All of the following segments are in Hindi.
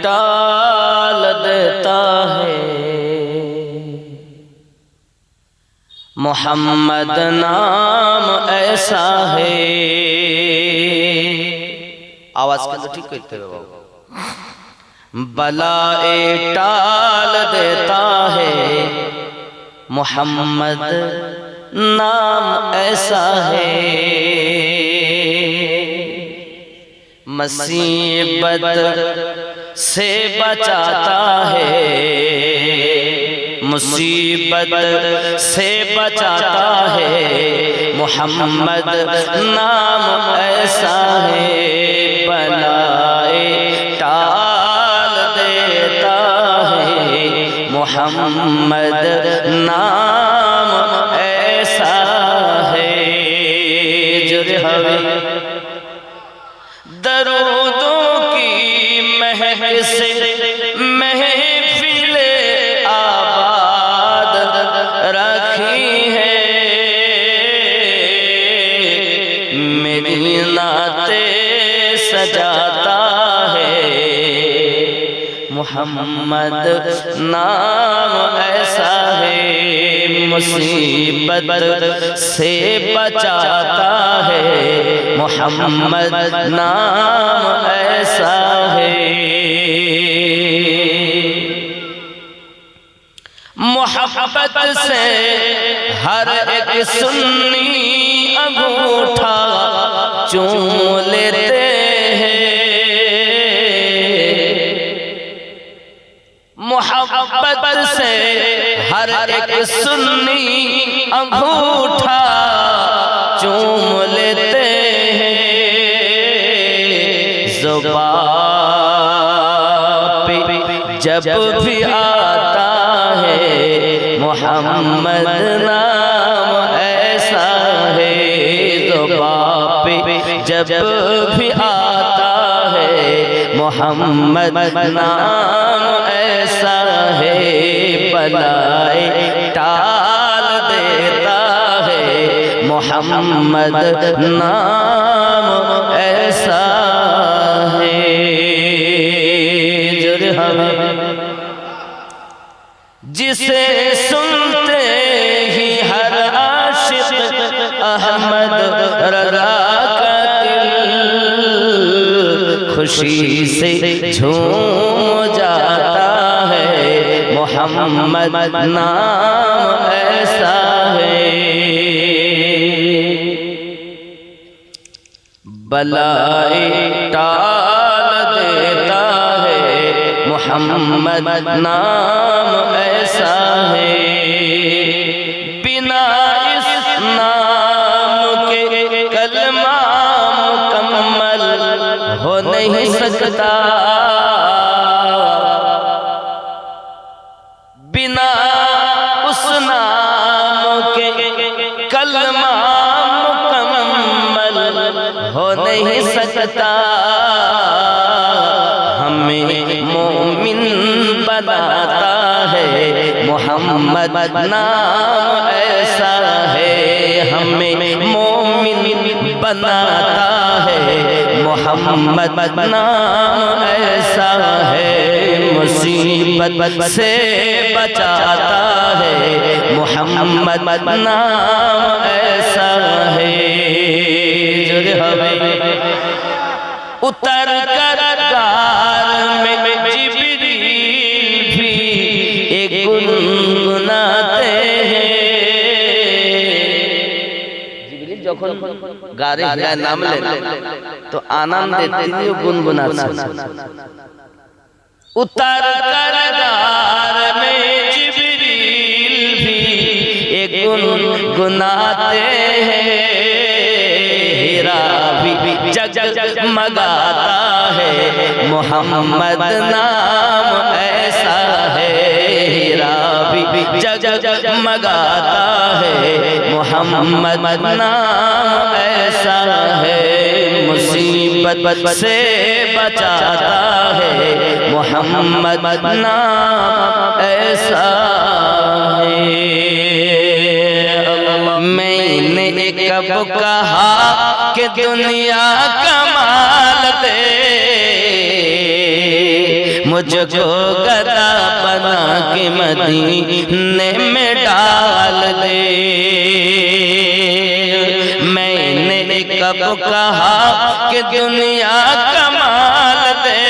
टाल देता है। मोहम्मद नाम ऐसा है। आवाज के तो ठीक करते हो। बलाए टाल देता है। मोहम्मद नाम ऐसा है। मुसीबत से बचाता है। मुसीबत से बचाता है। मोहम्मद नाम ऐसा है। बलाए टाल देता है। मोहम्मद नाम ऐसा है। जुरहवे दरूदों की महक से महफिल आबाद रखी है। मेरी नाते सजाता है। मोहम्मद नाम ऐसा है। मुसीबत से बचाता है। मोहम्मद नाम ऐसा है। मोहब्बत से हर एक सुन्नी अंगूठा चूम लेते हैं। मोहब्बत से हर एक सुन्नी अंगूठा चूम लेते हैं। ज़ुबान पे जब भी आता है। मोहम्मद नाम ऐसा है। ज़ुबान पे जब भी आता है। मोहम्मद नाम ऐसा है। बलाए टाल देता है। मोहम्मद नाम ऐसा है। जिसे सुनते ही हर आशिक अहमद रज़ा का दिल खुशी से झूम जाता है। मोहम्मद नाम ऐसा है। बलाए टाल देता है। मोहम्मद नाम ऐसा है। बिना इस नाम के कलमा मुकम्मल हो नहीं सकता। बिना उस नाम के कलमा मुकम्मल हो नहीं सकता। हमें मोमिन बनाता है। मोहम्मद नाम ऐसा है। हमें मोमिन बनाता है। मोहम्मद नाम ऐसा है। मुसीबत से बचाता है। मोहम्मद नाम ऐसा है। उतर कर गार में जिब्रील भी एक गुनगुनाते हैं। जिब्रील যখন গারে হিরায় নামলেন তো আনন্দে তিনিও গুনগুনাচ্ছেন। उतर कर गार में जिब्रील भी एक गुनगुनाते हैं। हीरा भी जगमगाता है। मोहम्मद नाम ऐसा है। हीरा भी जगमगाता है। मोहम्मद नाम ऐसा है। मुसीबत से बचाता है। मोहम्मद नाम ऐसा है। मैंने कब कहा कि दुनिया कमाल दे। मुझको गदा बना के मदीने में डाल दे। मैंने कब कहा कि दुनिया कमाल दे,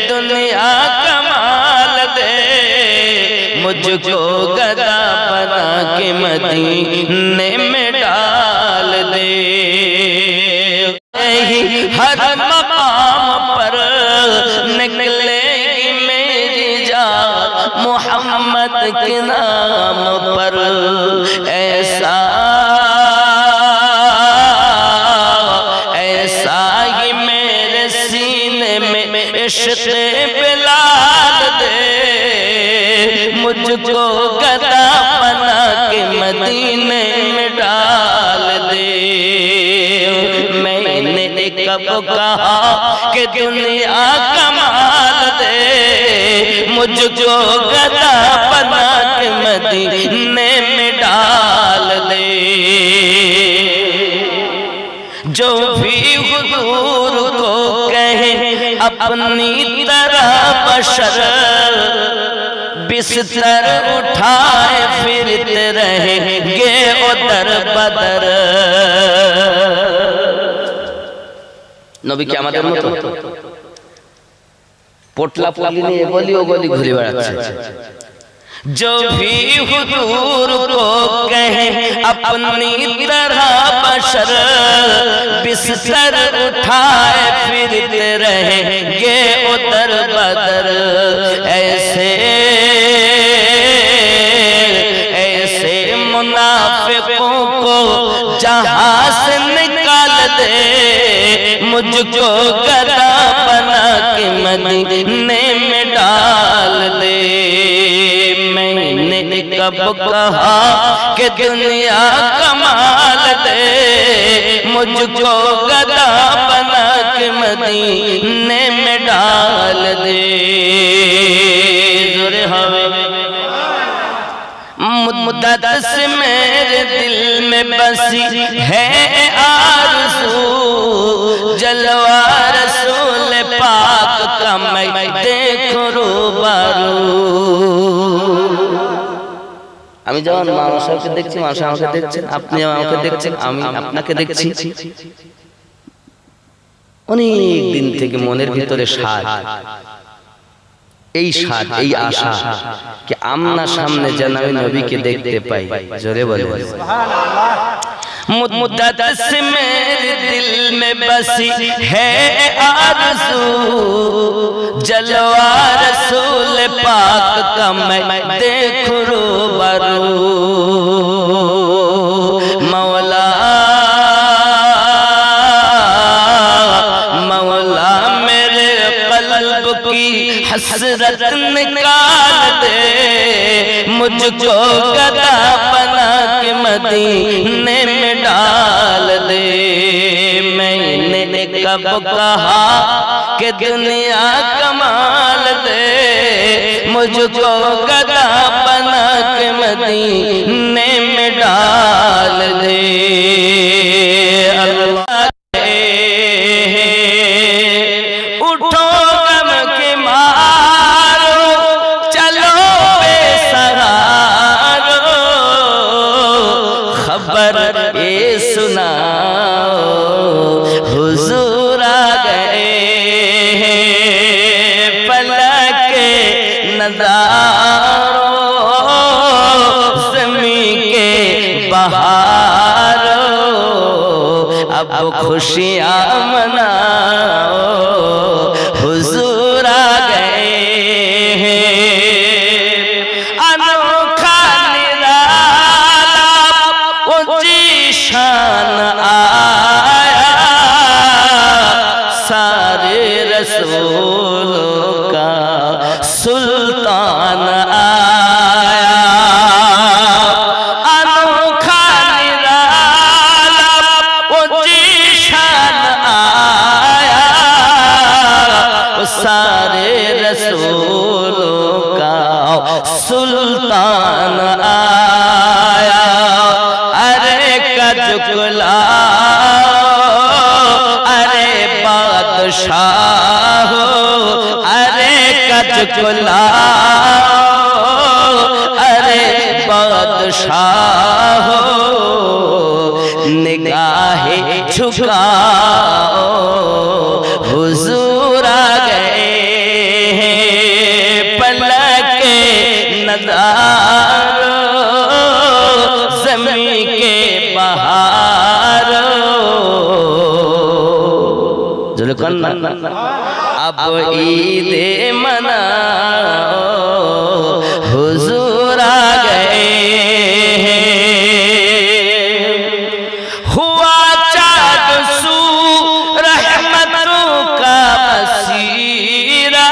दुनिया कमाल दे, मुझको गदा बना के मदीने में डाल दे। हर मकाम पर निकलेगी मेरी जान मोहम्मद के नाम पर। ऐसा ही मेरे सीने में इश्क़ बिलाल दे, मुझको गदा बना के मदीने में डाल दे। मैंने कब कहा कि दुनिया कमाल दे, मुझको गदा बना के मदीने में डाल दे। जो भी हुजूर को कहे अपनी तरह बशर, बिस्तर उठाए फिरते रहेंगे उधर बदर। নবী কি আমাদের মতো পোটলা পলি নিয়ে গলি ও গলি ঘুরে বেড়াচ্ছে? जो भी हुजूर को कहे अपनी तरह बशर, बिस्तर उठाए फिरते रहेंगे उधर बदर। ऐसे ऐसे मुनाफिकों को जहां से निकाल दे, मुझको गदा बना के मदीने में डाल दे। मैंने कब कहा कि दुनिया कमाल दे, मुझको गदा बना के मदीने में डाल दे। ज़ोरे हवे मुद्दत से मेरे दिल में बसी है आरज़ू, जलवा रसूल पाक का मैं देखूं रूबरू। আমি যখন মানুষকে দেখছি, মানুষ আমাকে দেখছেন, আপনি আমাকে দেখছেন, আমি আপনাকে দেখছি। অনেক দিন থেকে মনের ভিতরে সাধ, এই সাধ, এই আশা कि आमना सामने যেন আমি নবীকে দেখতে পাই। জোরে বলে সুবহানাল্লাহ। मुद्दत से मेरे दिल में बसी है आरज़ू, जलवा रसूल पाक का मैं देखूं रूबरू। मौला मौला मेरे क़ल्ब की हसरत निकाल दे, मुझको गदा बना के मदीने में डाल दे। मैंने कब कहा कि दुनिया कमाल दे, मुझको गदा बना के मदीने में डाल दे। अल्लाह उठो गम के मारो, चलो बेसहारो, खबर ये सुनाओ हुजूर आ गए। पलके नज़ारों ज़मीं के बहारों, अब खुशियाँ मनाओ हुजूर आ गए। अनोखा निराला ऊंची शान आया, सारे रसूलों का सुल्तान आया। अनोखा निराला ऊंची शान आया, सारे रसूलों का सुल्तान आया। अरे कजुकलाओ, अरे बादशाह, अरे मुझको लाओ, अरे बादशाह हो निगाहे झुकाओ, हुजूर आ गए हैं पलके नज़ारो, ज़मीं के बहारो। अब ईद मनाओ, हुजूर आ गए हैं। हुआ चाँद सू रहमतों का बसीरा,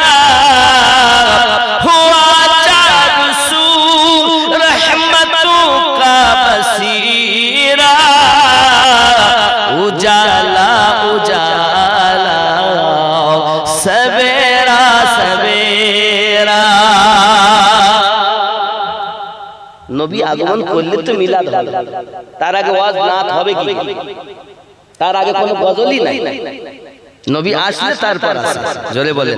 हुआ चाँद सू रहमतों का बसीरा, उजाला उजाला सवेरा सवेरा। নবী আগমন করলে তো মিলাদ হবে, তার আগে ওয়াজ নাত হবে কি? তার আগে কোনো গজলই নাই। নবী আসলে তারপর আসে। জোরে বলে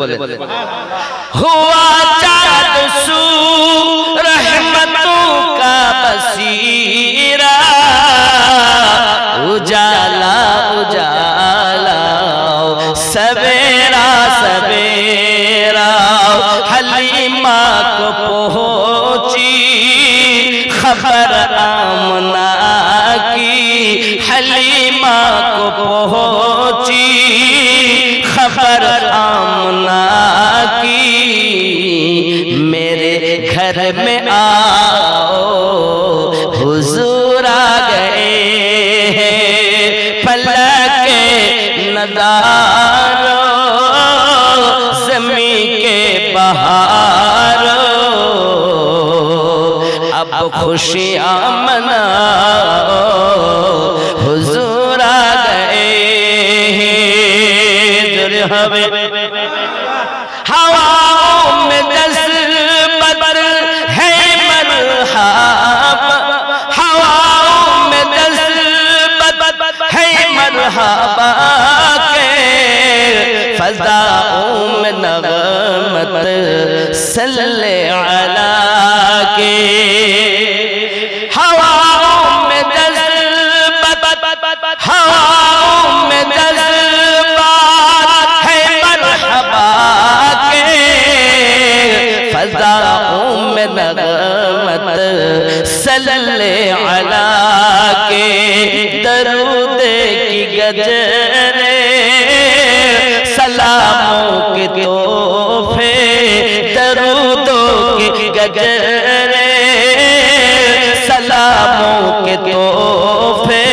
হুয়া চাঁদ সু রহমতোं का बसीरा, उजाला उजाला सवेरा सवेरा। हलीमा को पहुंची खबर आमना की, हलीमा को पहुंची खबर आमना की, मेरे घर में आओ हुजूर आ गए हैं पलके नज़ारो, ज़मीं के बहारो। अब खुशियाँ मनाओ, हुजूर आ गए हैं। हवाओं में जज़्बत है मरहबा, हवाओं में जज़्बत है मरहबा के, फ़ज़ाओं में नग़मत सल्ले अला के। हवाओं में जज़्बत, हवाओं में जज़्बात है मरहबा के, फ़ज़ाओं में नग़मत सल्ले अला के। दरूद की गजरे सलामों के तोहफे, दरूदों के गजरे सलामों के तोहफे,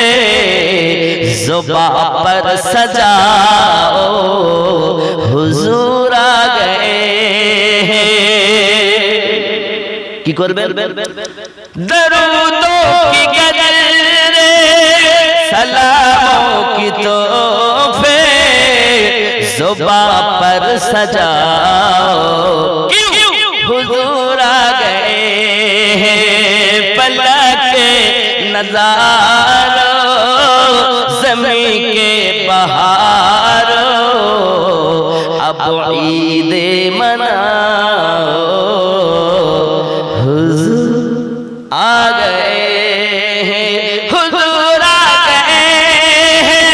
ज़ुबां पर सजाओ हुजूर आ गए हैं। की करबेन दरूदों की गजरे सलामों की तोहफे, ज़ुबां पर सजाओ, हुजूर आ गए हैं पलके नज़ारो, ज़मीं के बहारो। अब ईद मनाओ, हुजूर आ गए हैं, हुजूर आ गए हैं,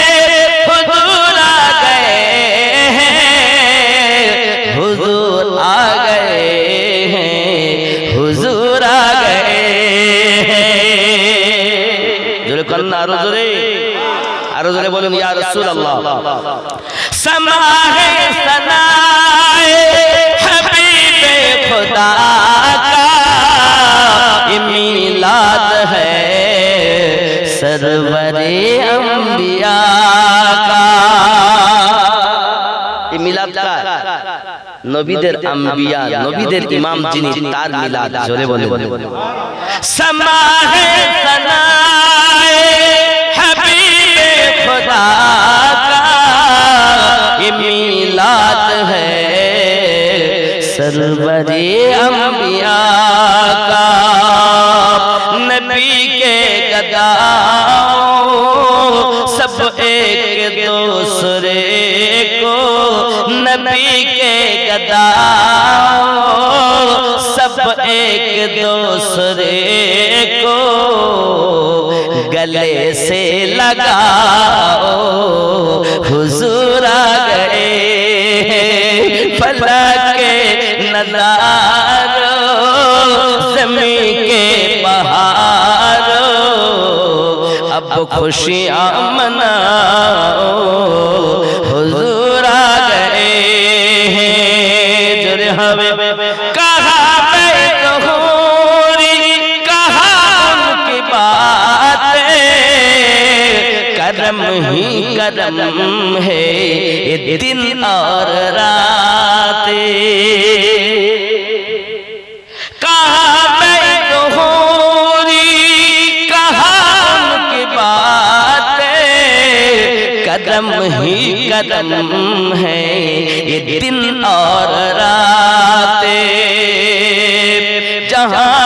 हुजूर आ गए हैं, हुजूर आ गए हैं, हुजूर आ गए हैं। जोरे कन्ना आरो जोरे बोलें या रसूल अल्लाह। समा है सनाए हबीबे खुदा का, मिलाद है सरवरे अंबिया का। मिलाद का নবীদের আম্বিয়া, নবীদের ইমাম যিনি, তার মিলাদ। জোরে বলে সমা হে সনায়ে হাবিবে খুদা কা, ये मिलाद है सरवरे अंबिया का। नबी के गदाओं सब एक दूसरे को, नबी के गदाओं गले से लगाओ हुजूर आ गए फलक के नज़ारों ज़मीं के बहारों अब खुशियाँ मनाओ हुजूर आ गए जुरे हमें कहा करम ही करम है ये दिन और रातें कहाँ बैठोरी कहाँ उनकी बातें कदम ही कदम है ये दिन और रातें जहाँ